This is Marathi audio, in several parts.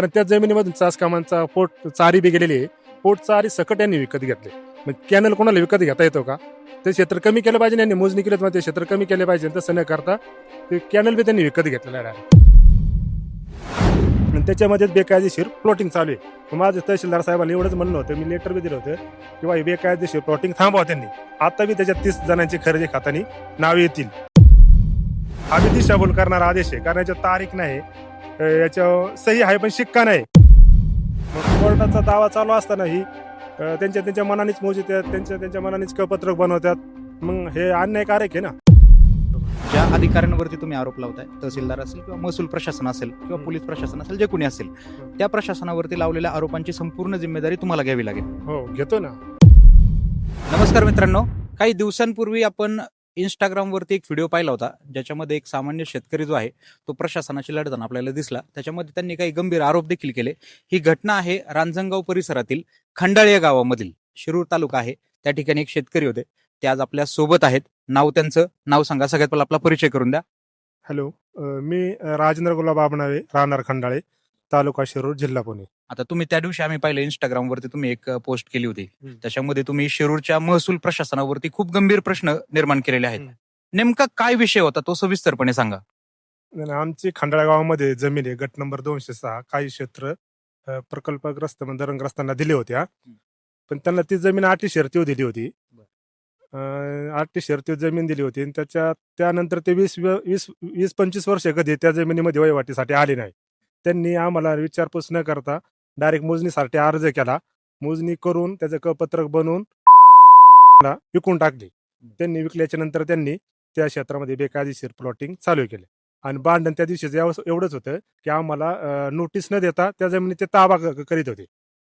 कारण त्या जमिनीमधून चास कामांचा पोट चारी बी गेलेली आहे. पोट चारी सकट यांनी विकत घेतले. मग कॅनल कोणाला विकत घेता येतो का? ते क्षेत्र कमी केलं पाहिजे, यांनी मोजणी केलं तर ते क्षेत्र कमी केले पाहिजे. तसं न करता ते कॅनल बी त्यांनी विकत घेतलेलं आहे. आणि त्याच्यामध्ये बेकायदेशीर प्लॉटिंग चालू आहे. मग माझं तहसीलदार साहेबांना एवढंच म्हणणं होतं, मी लेटर बी दिलं होतं किंवा हे बेकायदेशीर प्लॉटिंग थांबवा त्यांनी. आता बी त्याच्यात 30 जणांची खरेदी खात्याने नाव येतील. हा बी दिशाभूल करणारा आदेश आहे, कारण याच्यात तारीख नाही, याच्यावर सही आहे पण शिक्का नाही. मग कोर्टाचा दावा चालू असताना ही त्यांच्या मनानेच मोजितात, त्यांच्या मनानेच कपत्रक बनवतात. मग हे अन्यायकारक आहे ना. ज्या अधिकाऱ्यांवरती तुम्ही आरोप लावताय, तहसीलदार असेल किंवा महसूल प्रशासन असेल किंवा पोलीस प्रशासन असेल, जे कोणी असेल, त्या प्रशासनावरती लावलेल्या आरोपांची संपूर्ण जिम्मेदारी तुम्हाला घ्यावी लागेल. हो, घेतो ना. नमस्कार मित्रांनो, काही दिवसांपूर्वी आपण इंस्टाग्रामवरती एक व्हिडिओ पाहिला होता, ज्याच्यामध्ये एक सामान्य शेतकरी जो आहे तो प्रशासनाशी लढताना आपल्याला दिसला. त्याच्यामध्ये त्यांनी काही गंभीर आरोप देखील केले. ही घटना आहे रांजणगाव परिसरातील खंडाळे या गावामधील. शिरूर तालुका आहे. त्या ठिकाणी एक शेतकरी होते, ते आज आपल्या सोबत आहेत. त्यांचं नाव सांगा, सगळ्यात पहिला आपला परिचय करून द्या. हॅलो, मी राजेंद्र गुलाब आबनावे, राहणार खंडाळे, तालुका शिरूर, जिल्हा पुणे. आता तुम्ही त्या दिवशी आम्ही पाहिलं इंस्टाग्रामवरती तुम्ही एक पोस्ट केली होती, त्याच्यामध्ये तुम्ही शिरूरच्या महसूल प्रशासनावरती खूप गंभीर प्रश्न निर्माण केलेले आहेत. नेमका काय विषय होता तो सविस्तरपणे सांगा. आमची खंडाळा गावामध्ये जमीन आहे, गट नंबर 206. काही क्षेत्र प्रकल्पग्रस्त धरणग्रस्तांना दिले होत्या, पण त्यांना ती जमीन 8 शर्तीवर दिली होती. 8 शर्तीवर जमीन दिली होती आणि त्यानंतर ते 20-25 वर्ष कधी त्या जमिनीमध्ये वहिवाटीसाठी आले नाही. त्यांनी आम्हाला विचारपूस न करता डायरेक्ट मोजणीसाठी अर्ज केला. मोजणी करून त्याचं कपत्रक बनवून विकून टाकली. त्यांनी विकल्याच्या नंतर त्यांनी त्या क्षेत्रामध्ये बेकायदेशीर प्लॉटिंग चालू केले. आणि भांडण त्या दिवशी एवढंच होतं की आम्हाला नोटीस न देता त्या जमिनीत ते ताबा करीत होते.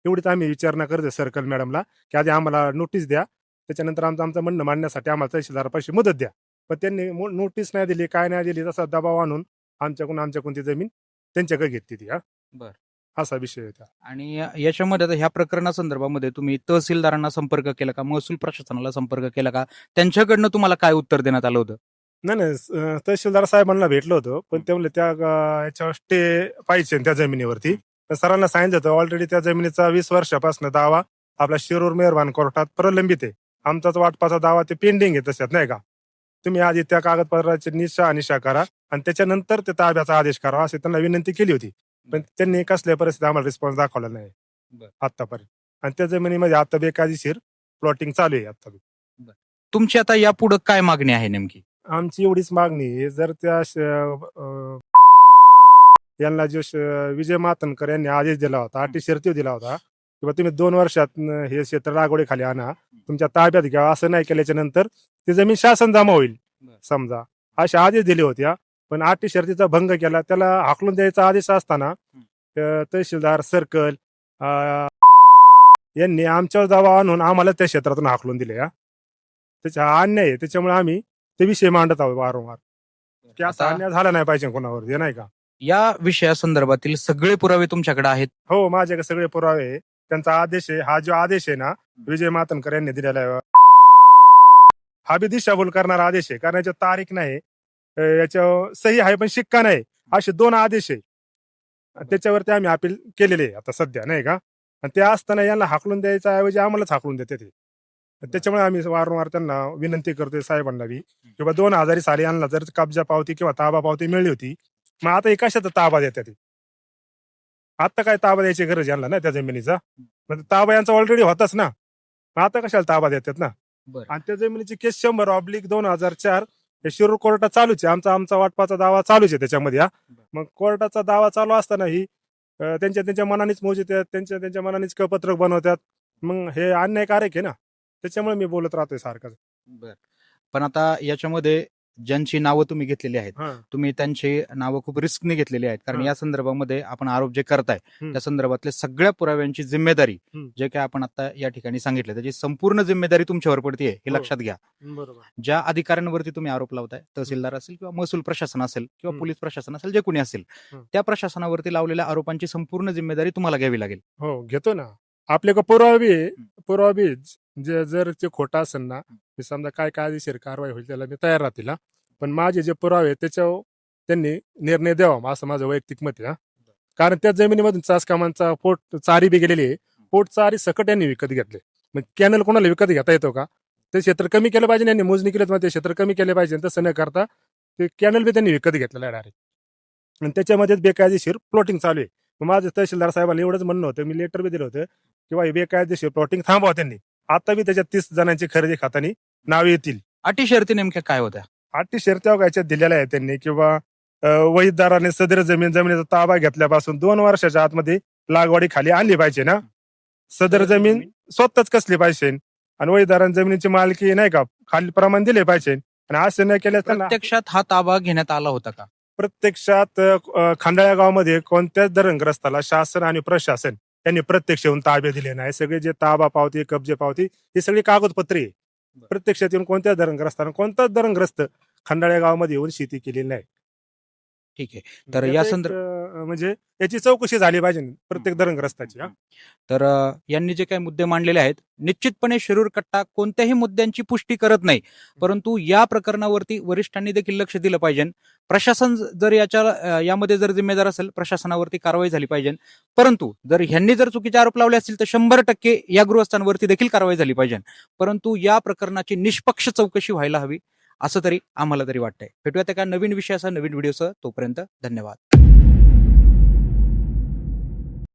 एवढीच आम्ही विचारणा करतो सर्कल मॅडमला की आधी आम्हाला नोटीस द्या, त्याच्यानंतर आमचं म्हणणं मांडण्यासाठी आम्हाला तहसीलदारापाशी मदत द्या. पण त्यांनी नोटीस नाही दिली, काय नाही दिली, तसा दबाव आणून आमच्याकडून ती जमीन त्यांच्याकडे घेतली ती. बरं. असा विषय होता. आणि याच्यामध्ये आता ह्या प्रकरणासंदर्भामध्ये तुम्ही तहसीलदारांना संपर्क केला का, महसूल प्रशासनाला संपर्क केला का, त्यांच्याकडनं तुम्हाला काय उत्तर देण्यात आलं होतं? नाही, तहसीलदार साहेबांना भेटलो होतो, पण ते म्हणले त्या याच्यावर स्टे पाहिजे त्या जमिनीवरती. पण सरांना सांगितलं होतं ऑलरेडी त्या जमिनीचा 20 वर्षापासून दावा आपला शिरूर मेहरबान कोर्टात प्रलंबित आहे. आमचाच वाटपाचा दावा ते पेंडिंग आहे तशात, नाही का. तुम्ही आधी त्या कागदपत्राची निशा करा आणि त्याच्यानंतर ते ताब्याचा आदेश करा, अशी त्यांना विनंती केली होती. पण त्यांनी कसल्या परिस्थितीत आम्हाला रिस्पॉन्स दाखवला नाही आतापर्यंत. आणि त्या जमिनीमध्ये आता बेकायदेशीर प्लॉटिंग चालू आहे आता. तुमची आता यापुढे काय मागणी आहे नेमकी? आमची एवढीच मागणी आहे, जर त्या यांना जो विजय मातनकर यांनी आदेश दिला होता, 8 शर्ती दिला होता किंवा तुम्ही 2 वर्षात हे क्षेत्र लागवडीखाली आणा, तुमच्या ताब्यात घ्या, असं नाही केल्याच्या नंतर ती जमीन शासन जमा होईल समजा, असे आदेश दिले होते. पण 8 शर्तीचा भंग केला, त्याला हाकलून द्यायचा आदेश असताना तहसीलदार सर्कल यांनी आमच्यावर दावा आणून आम्हाला त्या क्षेत्रातून हाकलून दिले. त्याचा अन्याय आहे. त्याच्यामुळे आम्ही ते विषय मांडत आहोत वारंवार की असा अन्याय झाला नाही पाहिजे कोणावर, नाही का. या विषयासंदर्भातील सगळे पुरावे तुमच्याकडे आहेत? हो, माझ्याकडे सगळे पुरावे आहे. त्यांचा आदेश आहे. हा जो आदेश आहे ना, विजय मातनकर यांनी दिलेला आहे, हा बी दिशाभूल करणारा आदेश आहे, कारण याच्यात तारीख नाही, याच्यावर सही आहे पण शिक्का नाही. असे 2 आदेश आहे. त्याच्यावरती आम्ही अपील केलेले आहे आता सध्या, नाही का. आणि ते असताना यांना हाकलून द्यायच्या ऐवजी आम्हालाच हाकलून देते ते. त्याच्यामुळे आम्ही वारंवार त्यांना विनंती करतोय साहेबांना बी किंवा 2000 साली यांना जर कब्जा पावती किंवा ताबा पावती मिळली होती, मग आता हे कशाचा ताबा देतात? आता काय ताबा द्यायची गरज यांना ना त्या जमिनीचा? म्हणजे ताबा यांचा ऑलरेडी होताच ना, मग आता कशाला ताबा देतात ना. आणि त्या जमिनीची केस 100/2004 हे शिरूर कोर्टात चालूच आहे. आमचा वाटपाचा दावा चालूच आहे त्याच्यामध्ये. मग कोर्टाचा दावा चालू असताना ही त्यांच्या मनानेच मोजितात, त्यांच्या मनानेच कपत्रक बनवतात. मग हे अन्यायकारक आहे ना. त्याच्यामुळे मी बोलत राहतोय सारखं. पण आता याच्यामध्ये ज्यांची नावं तुम्ही घेतलेली आहेत, तुम्ही त्यांची नावं खूप रिस्कने घेतलेली आहेत, कारण या संदर्भामध्ये आपण आरोप जे करताय त्या संदर्भातल्या सगळ्या पुराव्यांची जिम्मेदारी जे काय आपण आता या ठिकाणी सांगितलं, त्याची संपूर्ण जिम्मेदारी तुमच्यावर पडते हे लक्षात घ्या. ज्या अधिकाऱ्यांवरती तुम्ही आरोप लावताय, तहसीलदार असेल किंवा महसूल प्रशासन असेल किंवा पोलीस प्रशासन असेल, जे कोणी असेल, त्या प्रशासनावरती लावलेल्या आरोपांची संपूर्ण जिम्मेदारी तुम्हाला घ्यावी लागेल. हो, घेतो ना. आपल्याकडे पुरावे जर ते खोटा असेल ना, समजा काय कायदेशीर कारवाई होईल त्याला मी तयार राहतील. पण माझे जे पुरावे त्याच्यावर त्यांनी निर्णय द्यावा, असं माझं वैयक्तिक मत आहे. कारण त्या जमिनीमधून चासकामांचा पोट चारी बी गेलेली आहे. पोट चारी सकट यांनी विकत घेतले. मग कॅनल कोणाला विकत घेता येतो का? ते क्षेत्र कमी केलं पाहिजे, यांनी मोजणी केली तर ते क्षेत्र कमी केले पाहिजे. तसं न करता ते कॅनल बी त्यांनी विकत घेतलेलं आहे डायरेक्ट, आणि त्याच्यामध्ये बेकायदेशीर प्लॉटिंग चालू आहे. मग माझं तहसीलदार साहेबांना एवढंच म्हणणं होतं, मी लेटर बी दिलं होतं किंवा बेकायदेशीर प्लॉटिंग थांबवा त्यांनी. आता बी त्याच्यात 30 जणांची खरेदी खात्याने नावे येतील. अटी शर्ती नेमक्या काय होत्या? अटी शर्त्या याच्यात दिलेल्या आहेत त्यांनी, किंवा वहीदाराने सदर जमिनीचा ताबा घेतल्यापासून 2 वर्षाच्या आतमध्ये लागवडी खाली आणली पाहिजे ना. सदर जमीन स्वतःच कसली पाहिजे, आणि वहीदाराने जमिनीची मालकी नाही का खाली प्रमाण दिले पाहिजे. आणि असं न केल्यास त्यांना प्रत्यक्षात हा ताबा घेण्यात आला होता का? प्रत्यक्षात खंडाळा गावामध्ये कोणत्याच धरणग्रस्ताला शासन आणि प्रशासन यांनी प्रत्यक्ष येऊन ताबे दिले नाही. सगळे जे ताबा पावती, कब्जे पावती, ही सगळी कागदपत्रे आहे. प्रत्यक्षात येऊन कोणत्याच धरणग्रस्ताना कोणताच धरणग्रस्त खंडाळा गावामध्ये येऊन शेती केलेली नाही. ठीक आहे. तर या म्हणजे याची चौकशी झाली पाहिजे प्रत्येक धरणग्रस्ताची. तर यांनी जे काही मुद्दे मांडलेले आहेत, निश्चितपणे शिरूर कट्टा कोणत्याही मुद्द्यांची पुष्टी करत नाही, परंतु या प्रकरणावरती वरिष्ठांनी देखील लक्ष दिलं पाहिजे. प्रशासन जर यामध्ये जर जिम्मेदार असेल, प्रशासनावरती कारवाई झाली पाहिजे. परंतु जर ह्यांनी जर चुकीचे आरोप लावले असतील तर 100% या गृहस्थांवरती देखील कारवाई झाली पाहिजे. परंतु या प्रकरणाची निष्पक्ष चौकशी व्हायला हवी, असं तरी आम्हाला तरी वाटतंय. भेटूयात एका नवीन विषयासह, नवीन व्हिडिओसह. तोपर्यंत धन्यवाद.